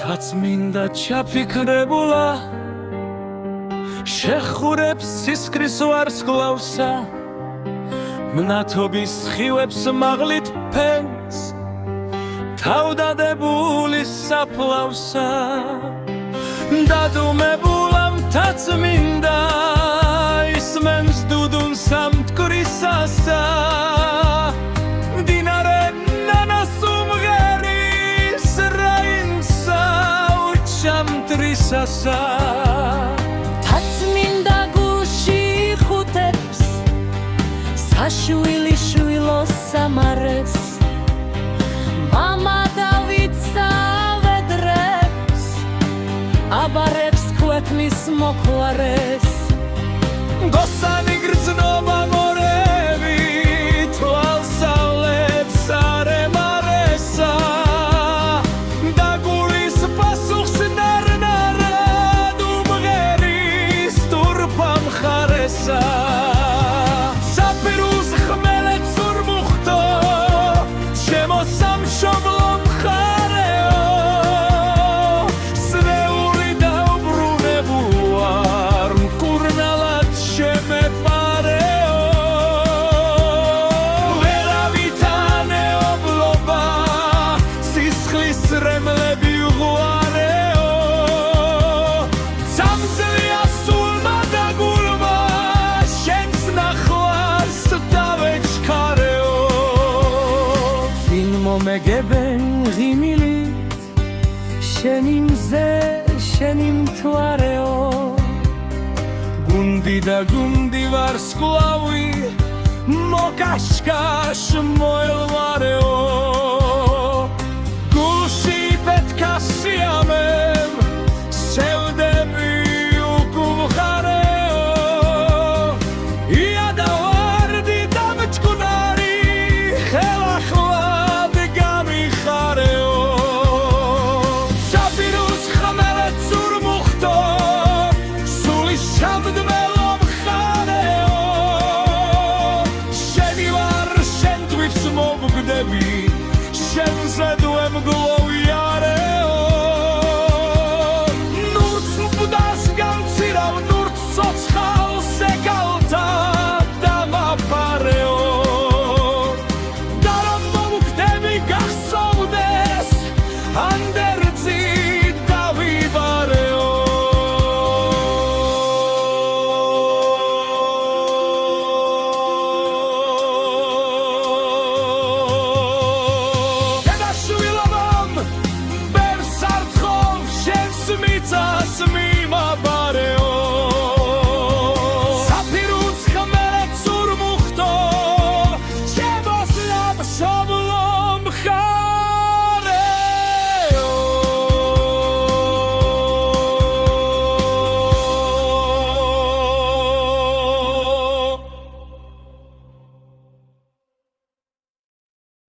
თაცმინდა ჩაფიქრებულა შეხურებს სისხლის ვარსკვლავსა მნათობის ხივებს მაღლით ფენს თავდადებული საფლავსა დადუმებულა მთაწმინდა ისმენს დუდუნს ამტკვრისასა მდინარე ნანას უმღერის რაინსა უჩამტრისასა თაწმინდა გულში ხუთებს საშვილი შვილოს სამარეს მამა დავითსა ვედრებს აბარებს ქვეყნის მოყვარეს გოსანი გრძნობა მორევი თვალსავლებს არემარესა და გულის პასუხს ნარნარად უმღერის თურფა მხარესა საფირუს ხმელეთს ურმუხტო ჩემო სამშობლო მხარეო სნეული დაუბრუნებუარ მკურნალად შემეპარეო ვერავითანეობლობა სისხლის რემლები უღوارეო სამძლია სულმა და გულმა შენს ნახვას დავეჩქარეო წინ მომეგებენ ღიმილით შენი მზე შენი მთვარეო გუნდი და გუნდი ვარსკვლავი მოკაშკაშ მოელვარეო